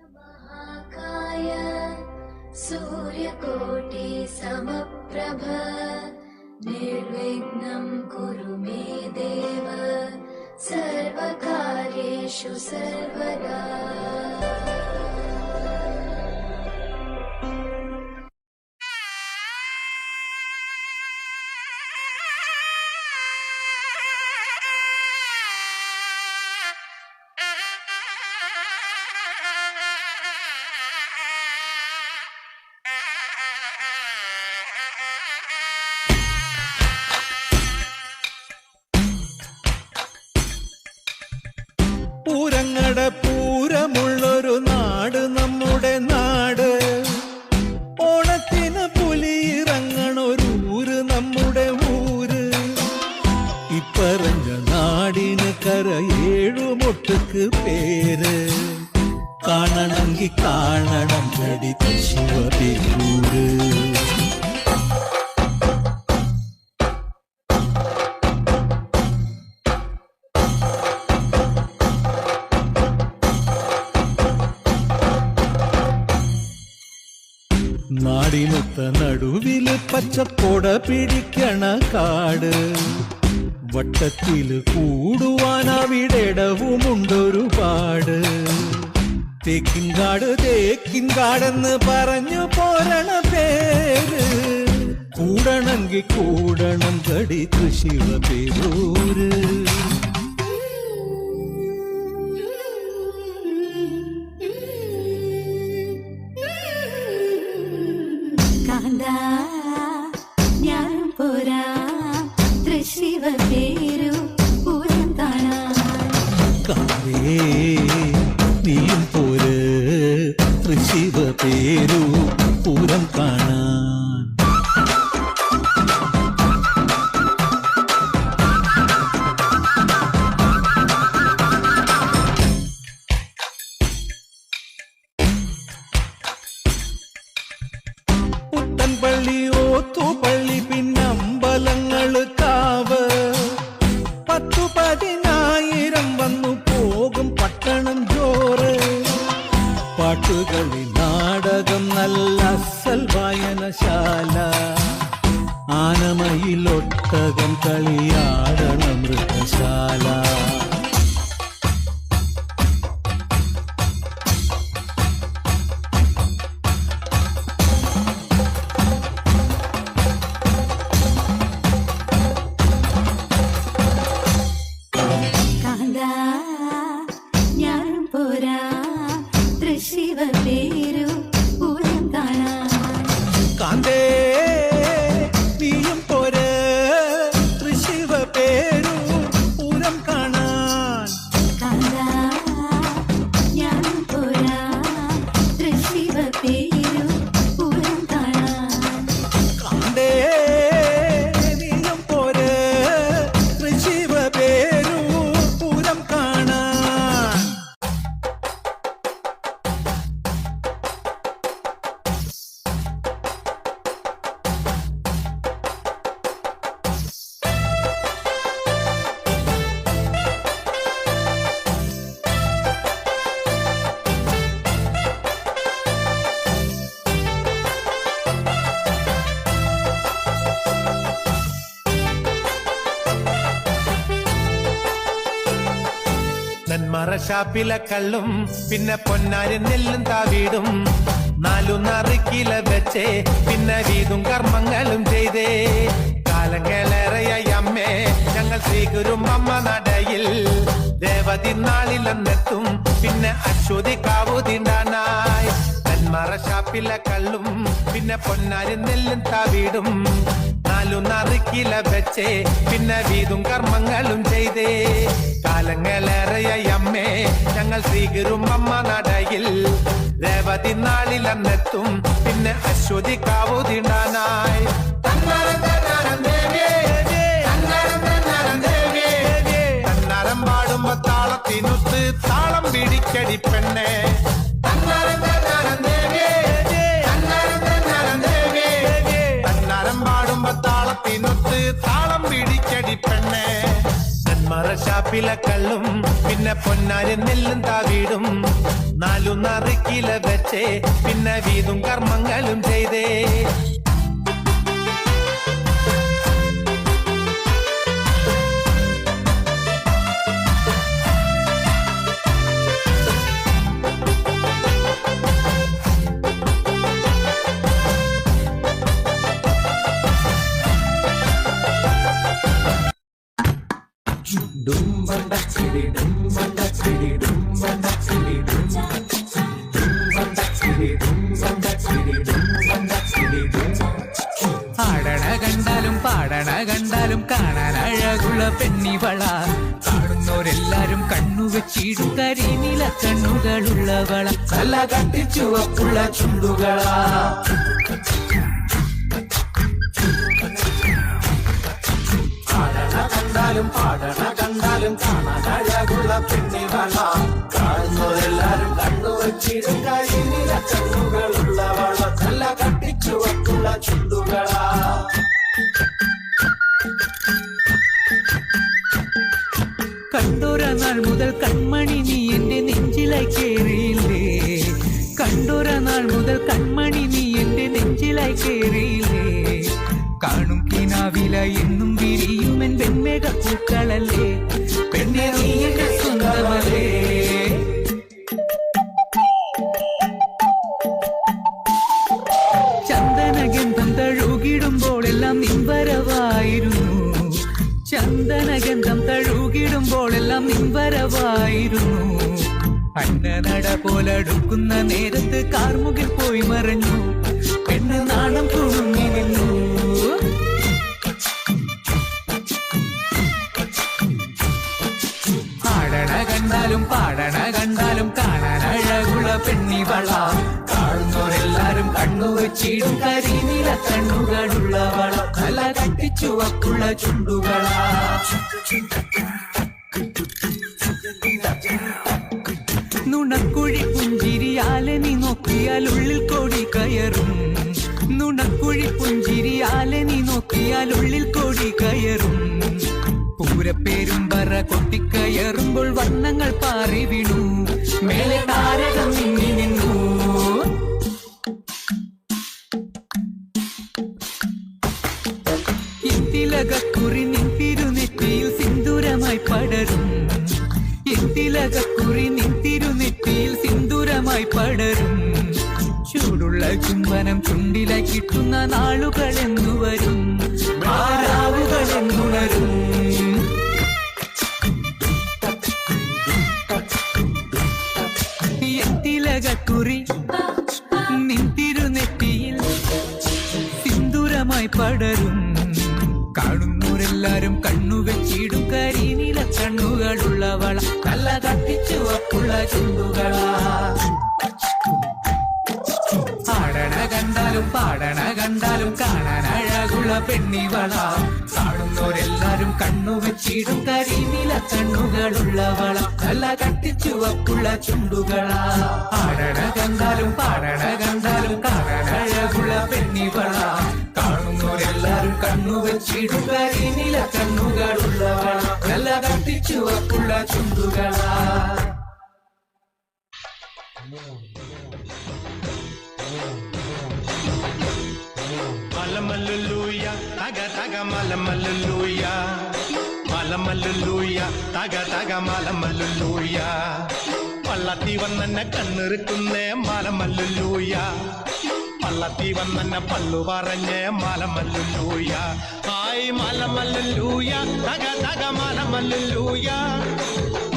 महाकाय सूर्यकोटि समप्रभ निर्विघ्नं कुरु मे देव सर्वकार्येषु सर्वदा। പൂരങ്ങട പൂരമുള്ളൊരു നാട് നമ്മുടെ നാട്. ഓണത്തിന് പുലിയിറങ്ങണൊരു ഊര് നമ്മുടെ ഊര്. ഇപ്പറഞ്ഞ നാടിന് കരയേഴുമൊട്ടുക്ക് പേര്. കാണണമെങ്കിൽ കാണണം കടി ശിവപേരൂര്. നാടിനൊത്ത നടുവില് പച്ചക്കൊട പിടിക്കണ കാട്. വട്ടത്തില് കൂടുവാൻ അവിടെടവുമുണ്ടൊരുപാട്. തേക്കിൻകാട് തേക്കിൻകാടെന്ന് പറഞ്ഞു പോരണ പേര്. കൂടണമെങ്കിൽ കൂടണം കടി ശിവപേരൂര്. ഞാനും പോരാ തൃശിവ പേരു പൂരം കാണാൻ. നീയും പോര് തൃശിവ പേരു പൂരം കാണാൻ. പള്ളി ഓത്തുപള്ളി പിന്നമ്പലങ്ങള് കാവ്. 10,000 വന്നു പോകും പട്ടണം ജോറ്. പാട്ടുകളി നാടകം നല്ല അസൽ വായനശാല. ആനമയിലൊട്ടകം കളിയാടണ മൃഗശാല. ഞാനും പോരാ തൃശിവ പേരു പൂരം കാണാൻ. കാന്തേ നീയും പോര് തൃശിവ പേരു പൂരം കാണാൻ. ഞാനും പോരാ തൃശിവ പേരു പൂരം കാണാൻ. കാന്തേ നീയും പോര് തൃശിവ പേരു പൂരം കാണാൻ. നെന്മറ ഷാപ്പിലെ കള്ളും പിന്നെ പൊന്നാരി നെല്ലും താവീടും. 4 കില വെച്ചേ പിന്നെ വീതും കർമ്മങ്ങളും ചെയ്തേ. കാലങ്ങളേറെയായി അമ്മേ ഞങ്ങൾ ശ്രീഗുരും അമ്മ നടയിൽ. ദേവതി നാളിലെന്നെത്തും പിന്നെ അശ്വതി കാവുതിണ്ടാനായി. നെന്മറ ഷാപ്പിലെ കള്ളും പിന്നെ പൊന്നാരി നെല്ലും താവീടും. 4 കില വെച്ചേ പിന്നെ വീതും കർമ്മങ്ങളും ചെയ്തേ. കാലങ്ങളേറെയായി അമ്മേ ഞങ്ങൾ ശ്രീഗുരും അമ്മ നടയിൽ. ദേവതി നാളിലെന്നെത്തും പിന്നെ അശ്വതി കാവുതിണ്ടാനായി. തന്നാരം പാടുമ്പോ താളത്തിനൊത്ത് താളം പിടിക്കടി പെണ്ണെ. തന്നാരം പാടുമ്പോ താളത്തിനൊത്ത് താളം പിടിക്കടി പെണ്ണെ. നെന്മറ ഷാപ്പിലെ കള്ളും പിന്നെ പൊന്നാരി നെല്ലും താവീടും 4 കിലോ വെച്ചേ പിന്നെ വീതും കർമ്മങ്ങളും ചെയ്തേ ആടണ കണ്ടാലും പാടണ കണ്ടാലും കാണാൻ അഴകുള്ള പെണ്ണിവള കാണുന്നവരെല്ലാരും കണ്ണുവെച്ചിടും കരിനീല കണ്ണുകളുള്ളവള നല്ല കട്ടിച്ചുവപ്പുള്ള ചുണ്ടുകളാ പാടണ കണ്ടാലും കാണാൻ അഴകുള്ള പെണ്ണിവള കാണുന്നവരെല്ലാരും കണ്ണുവെച്ചിടും കരിനീല കണ്ണുകളുള്ളവള നല്ല കട്ടിച്ചുവപ്പുള്ള ചുണ്ടുകളാ കണ്ടോര നാൾ മുതൽ കൺമണി നീ എന്റെ നെഞ്ചിലായി കേറിയില്ലേ കണ്ടോര നാൾ മുതൽ കൺമണി നീ എന്റെ നെഞ്ചിലായി കേറിയില്ലേ കാണും കിനാവില എന്നും വിരിയുമെൻ വെൺമേഘ പൂക്കളല്ലേ പെണ്ണെ നീ എന്റെ സ്വന്തമല്ലേ ചന്ദനഗന്ധം തഴുകിടുമ്പോഴെല്ലാം നിൻവരവായിരുന്നു ചന്ദനഗന്ധം തഴുകിടുമ്പോഴെല്ലാം നിൻവരവായിരുന്നു അന്നനട പോലടുക്കുന്ന നേരത്ത് കാർമുകിൽ പോയി മറഞ്ഞു പെണ്ണ് നാണം കുണുങ്ങി നിന്നു ആടണ കണ്ടാലും പാടണ കണ്ടാലും കാണാൻ അഴകുള്ള പെണ്ണിവള കാണുന്നവരെല്ലാരും കണ്ണുവെച്ചിടും കരിനീല കണ്ണുകളുള്ളവള നല്ല കട്ടിച്ചുവപ്പുള്ള ചുണ്ടുകളാ നുണക്കുഴി പുഞ്ചിരിയാലെ നീ നോക്കിയാൽ ഉള്ളിൽ കോടി കയറും നുണക്കുഴി പുഞ്ചിരിയാലെ നീ നോക്കിയാൽ ഉള്ളിൽ കോടി കയറും പൂരപ്പേരും പറ കൊട്ടിക്കയറുമ്പോൾ വർണ്ണങ്ങൾ പാറി വീണു മേലെ താരകം നീങ്ങി നിന്നു തിലകക്കുറി നിൻ തിരുനെറ്റിയിൽ സിന്ദൂരമായി പടരും തിലകക്കുറി നിൻ തിരുനെറ്റിയിൽ സിന്ദൂരമായി പടരും ചൂടുള്ള ചുംബനം ചുണ്ടിലായി കിട്ടുന്ന നാളുകൾ എന്നു വരും ആരാവുകൾ എന്നുണരും തിലകക്കുറി നിൻ തിരുനെറ്റിയിൽ സിന്ദൂരമായി പടരും കാണുന്നവരെല്ലാരും കണ്ണുവെച്ചിടും കരിനീല കണ്ണുകളുള്ളവള നല്ല കട്ടിച്ചുവപ്പുള്ള ചുണ്ടുകളാ ആടണ കണ്ടാലും പാടണ കണ്ടാലും കാണാൻ അഴകുള്ള പെണ്ണിവള കാണുന്നവരെല്ലാരും കണ്ണുവെച്ചിടും കരിനീല കണ്ണുകളുള്ളവള നല്ല കട്ടിച്ചുവപ്പുള്ള ചുണ്ടുകളാ ആടണ കണ്ടാലും പാടണ കണ്ടാലും കാണാൻ അഴകുള്ള പെണ്ണിവള കാണുന്നവരെല്ലാരും കണ്ണുവെച്ചിടും കരിനീല കണ്ണുകളുള്ളവള നല്ല കട്ടിച്ചുവപ്പുള്ള ചുണ്ടുകളാ മലമല്ലുലൂയ തക തക മലമല്ലുലൂയ മലമല്ലുലൂയ തക തക മലമല്ലുലൂയ പള്ളത്തി വന്നെന്നെ കണ്ണിറുക്കുന്നേ മലമല്ലുലൂയ പള്ളത്തി വന്നെന്നെ പള്ളു പറഞ്ഞേ മലമല്ലുലൂയ ഹായ് മലമല്ലുലൂയ തക തക മലമല്ലുലൂയ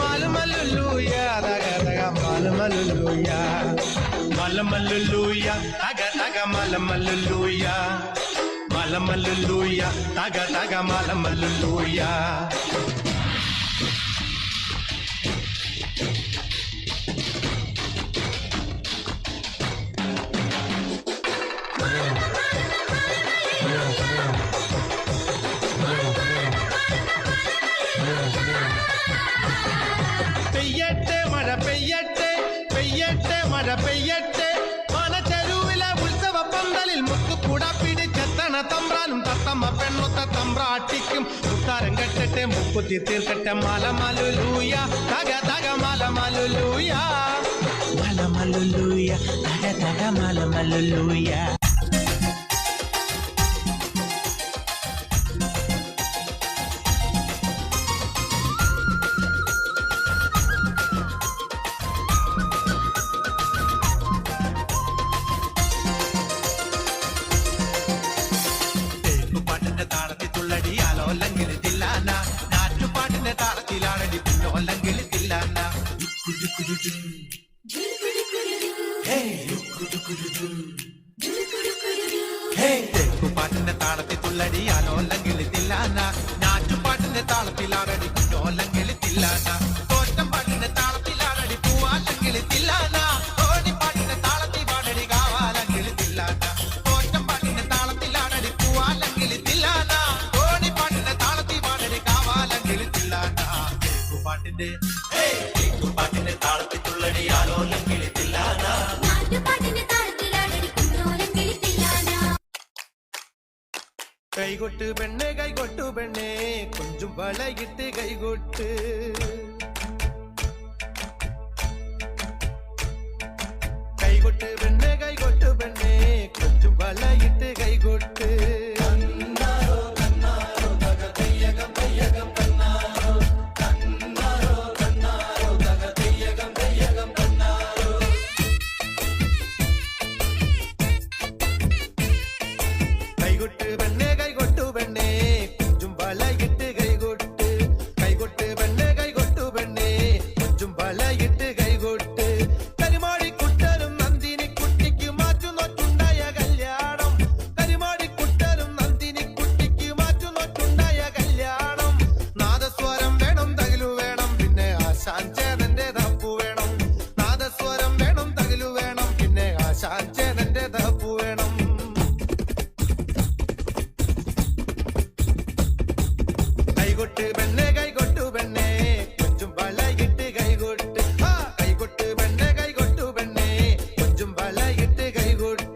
മലമല്ലുലൂയ തക തക മലമല്ലുലൂയ മലമല്ലുലൂയ തക തക മലമല്ലുലൂയ മലമല്ലുലൂയ തക തക മലമല്ലുലൂയ പെയ്യട്ടെ മഴ പെയ്യട്ടെ പെയ്യട്ടെ മഴ പെയ്യട്ടെ മനച്ചെരുവിലെ ഉത്സവ പന്തലിൽ മുത്തുകൂട പിടിച്ചെത്തണ തമ്പ്രാനും തത്തമ്മ പെണ്ണൊത്ത തമ്പ്രാട്ടിക്കും മുത്താരം കെട്ടട്ടെ മുക്കുത്തി തീർക്കട്ടെ മലമലുലൂയ തക തക മലമലുലൂയ മലമലുലൂയ തക തക മലമലുലൂയ. പാട്ടിന്റെ താളത്തിൽ തുള്ളടി ആലോല്ലെങ്കിൽ തില്ലാന നാറ്റുപാട്ടിന്റെ താളത്തിലാണടി പിന്നോല്ലെങ്കിൽ തില്ലാന പാട്ടിന്റെ താളത്തിൽ തുള്ളടി ആലോല്ലെങ്കിൽ തില്ലാന നാറ്റുപാട്ടിന്റെ താളത്തിലാണടി പിന്നോല്ലെങ്കിൽ തില്ലാന തോറ്റം പാട്ടിന്റെ താളത്തിലാണടി പൂവാല്ലെങ്കിൽ തില്ലാന ഓടിപ്പാട്ടിന്റെ താളത്തിൽ പാടടി കാവാല്ലെങ്കിൽ തില്ലാന തോറ്റം പാട്ടിന്റെ താളത്തിലാണടി പൂവാല്ലെങ്കിൽ തില്ലാന ഓടിപ്പാട്ടിന്റെ താളത്തിൽ പാടടി കാവാല്ലെങ്കിൽ തില്ലാന പാട്ടിന്റെ പാട്ടിന്റെ താളത്തിൽ തുള്ളടി ആലോല്ലെങ്കിൽ തില്ലാന നാട്ടുപാട്ടിന്റെ താളത്തിലാണടി കുഞ്ഞോലങ്കിളി തില്ലാന. കൈകൊട്ട് പെണ്ണെ കൈകൊട്ടു പെണ്ണെ കൊഞ്ചും വളയിട്ട് കൈകൊട്ട് കൈകൊട്ട് പെണ്ണെ കൈകൊട്ടു പെണ്ണെ കൊഞ്ചും വളയിട്ട് കൈകൊട്ട് കൈകൊട്ട് പെണ്ണെ കൈകൊട്ടു പെണ്ണെ കൊഞ്ചും വളയിട്ട് കൈകൊട്ട് കൈകൊട്ട് പെണ്ണെ കൈകൊട്ടു പെണ്ണെ കൊഞ്ചും വളയിട്ട് കൈകൊട്ട് കരിമാടിക്കുട്ടനും നന്ദിനി കുട്ടിക്ക് മാറ്റുന്നൊറ്റുണ്ടായ കല്യാണം കരിമാടിക്കുട്ടനും നന്ദിനി കുട്ടിക്ക് മാറ്റുന്നൊറ്റുണ്ടായ കല്യാണം നാദസ്വരം വേണം തകിലു വേണം പിന്നെ ആശാൻ ചേതന്റെ തപ്പു വേണം നാദസ്വരം വേണം തകിലു വേണം പിന്നെ ആശാൻ ചേതന്റെ തപ്പു വേണം കൈകൊട്ട് പെണ്ണെ കൈകൊട്ടു പെണ്ണെ കൊഞ്ചും വളയിട്ട് കൈകൊട്ട് കൈകൊട്ട് പെണ്ണെ കൈകൊട്ടു പെണ്ണെ കൊഞ്ചും വളയിട്ട് കൈകൊട്ട്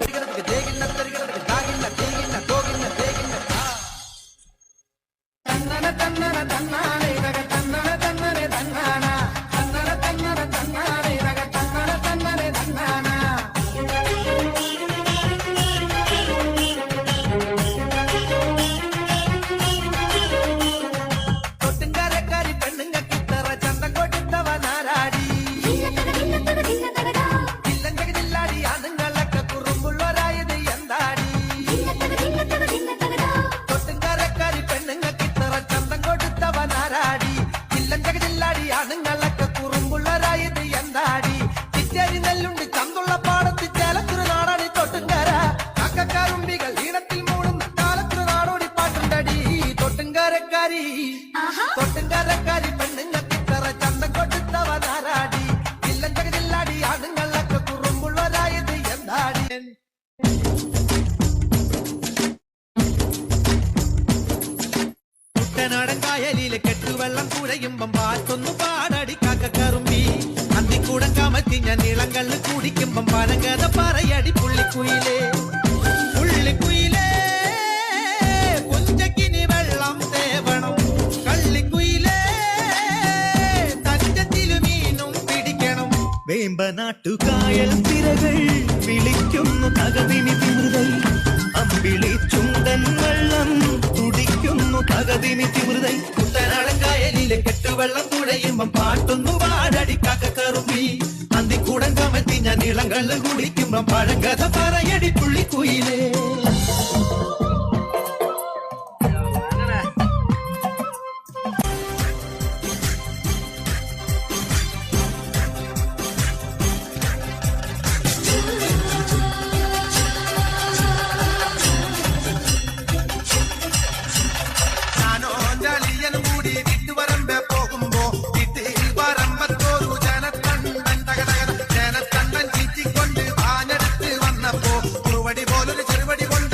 തൊട്ടുംകരക്കാരി പെണ്ണുങ്ങൾക്കിത്തറ ചന്തം കൊടുത്തവനാരാടി ഇല്ലഞ്ചകില്ലാടി അതുങ്ങളൊക്കെ കുറുമ്പുള്ളവരായത് എന്താടി തൊട്ടുംകരക്കാരി പെണ്ണുങ്ങൾക്കിത്തറ ചന്തം കൊടുത്തവനാരാടി ഇല്ലഞ്ചകില്ലാടി അതുങ്ങളൊക്കെ കുറുമ്പുള്ളവരായത് എന്താടി ചിറ്റേരി നെല്ലുണ്ട് ചന്തുള്ള പാടത്ത് ചേലത്തിരു നാടാടി തൊട്ടുംകര കാക്കക്കാരുമ്പികൾ ഈണത്തിൽ മൂടുന്ന കാലത്തിരു നാടോടി പാട്ടുണ്ടടി തൊട്ടുംകരക്കാരി തൊട്ടുംകരക്കാരി പെണ്ണുങ്ങൾക്കിത്തറ ചന്തം കൊടുത്തവനാരാടി ഇല്ലഞ്ചകില്ലാടി അതുങ്ങളൊക്കെ കുറുമ്പുള്ളവരായത് എന്താടി കുട്ടനാടൻ കായലിലെ കെട്ടുവെള്ളം കുഴയുമ്പം പാട്ടൊന്നു പാടടി കാക്കക്കറുമ്പി അന്തിക്കൂടം കമത്തി ഞാൻ ഇളങ്കള്ള് കുടിക്കുമ്പം പനങ്കഥ പറയടി പുള്ളിക്കുയിലേ പുള്ളിക്കുയിലേ പുഞ്ചക്കിനി വെള്ളം തേവണം കള്ളിക്കുയിലേ തഞ്ചത്തിലു മീനും പിടിക്കണം വേമ്പനാട്ടുകായൽ തിരകൾ വിളിക്കുന്നു തകതിനി തിമൃതൈ അമ്പിളി ചുണ്ടൻ വെള്ളം തുടിക്കുന്നു തകതിനി തിമൃതൈ കുട്ടനാടൻ കായലിലെ കെട്ടുവെള്ളം തുഴയുമ്പം പാട്ടൊന്നു പാടടി കാക്കക്കറുമ്പി അന്തിക്കൂടം കമത്തി ഞാൻ ഇളങ്കള്ള് കുടിക്കുമ്പം പഴങ്കഥ പറയടി പുള്ളിക്കുയിലേ ഞാനോ ജാലിയനും കൂടി വിട്ടുവരമ്പെ പോകുമ്പോ വീട്ടിൽ വരമ്പത്തോരു ജനത്തണ്ടൻ തകതകത ജനത്തണ്ടൻ ചീറ്റിക്കൊണ്ട് ആഞ്ഞെടുത്ത് വന്നപ്പോ ചെറുവടി പോലൊരു ചെറുവടി കൊണ്ട്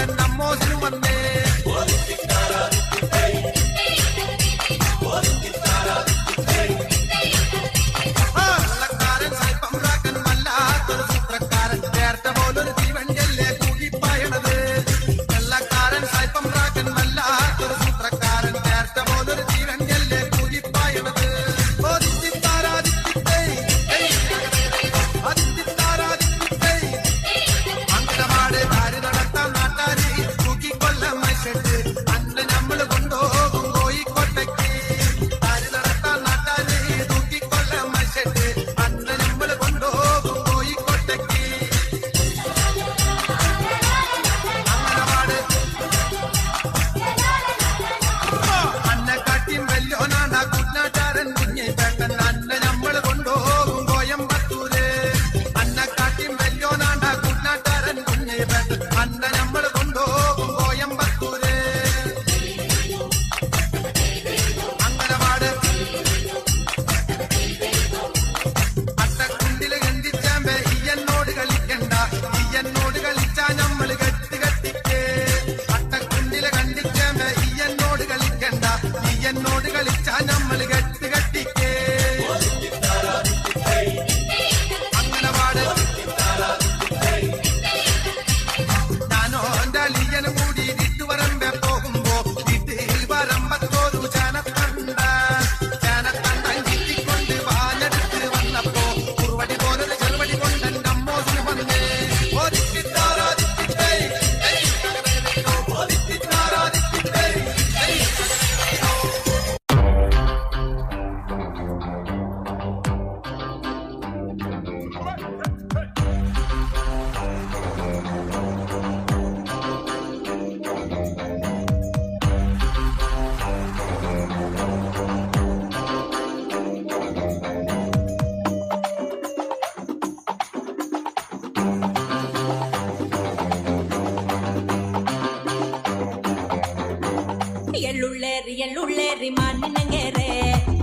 ఎళ్ళుళ్ళేరి మానినంగేరే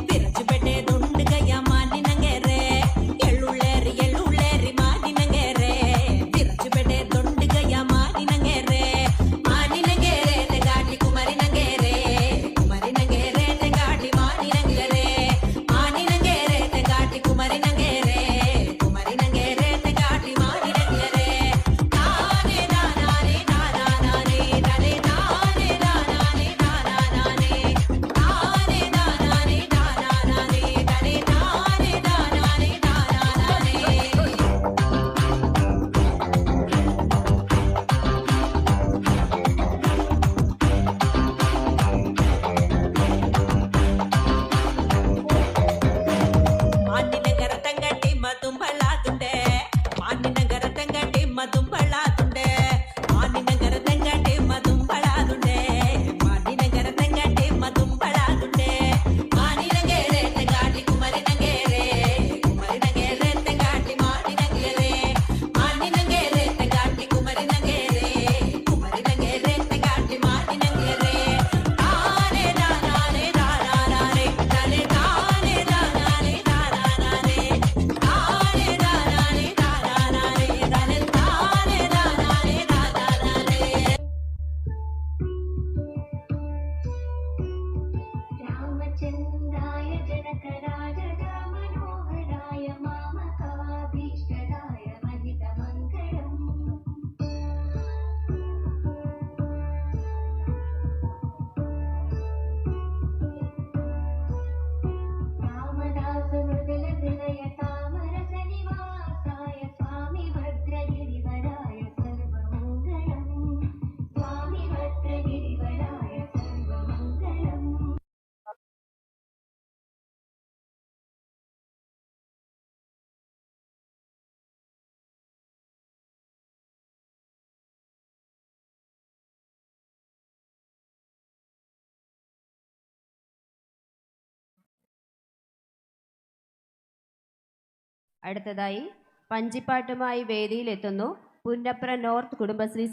విరచి పెట్టేదుండు గయ్యా మానినంగేరే ఎళ్ళుళ్ళేరి ఎళ్ళుళ్ళేరి మానినంగేరే విరచి పెట్టేదుండు గయ్యా మానినంగేరే మానినంగేరే తెగాటి కుమరినంగేరే కుమరినంగేరే తెగాటి మానినంగేరే మానినంగేరే తెగాటి కుమరినంగేరే కుమరినంగేరే తెగాటి మానినంగేరే నానే నానానే నానానే ననే నానే నానానే నానానే నానే నానానే నానానే ననే నానే నానానే నానానే മാനിനഗര തങ്കട്ടി മതുമ്പളാതുണ്ടേ മാനിനഗര തങ്കട്ടി മതുമ്പളാതുണ്ടേ മാനിനഗര തങ്കട്ടി മതുമ്പളാതുണ്ടേ മാനിനഗര തങ്കട്ടി മതുമ്പളാതുണ്ടേ മാനിനഗേരെ തെങ്കാട്ടി കുമരിനഗേരെ കുമരിനഗേരെ തെങ്കാട്ടി മാനിനഗേരെ മാനിനഗേരെ തെങ്കാട്ടി കുമരിനഗേരെ കുമരിനഗേരെ തെങ്കാട്ടി മാനിനഗേരെ താനേ നാനാനേ നാനാനേ തലേ താനേ നാനാനേ നാനാനേ താനേ നാനാനേ നാനാനേ തലേ താനേ നാനാനേ നാനാനേ രാമചന്ദ്രായ ജനകരാജരാമനോഹരായ മാമകാഭീഷ്ടരായ മഹിതമംഗളം രാമദാസമൃദുലഹൃദയ താമരസനിവാസായ സ്വാമി ഭദ്രഗിരിവരായ സർവമംഗളം സ്വാമി ഭദ്രഗിരിവരായ സർവമംഗളം അടുത്തതായി പഞ്ചിപ്പാട്ടുമായി വേദിയിലെത്തുന്നു പുന്നപ്ര നോർത്ത് കുടുംബശ്രീ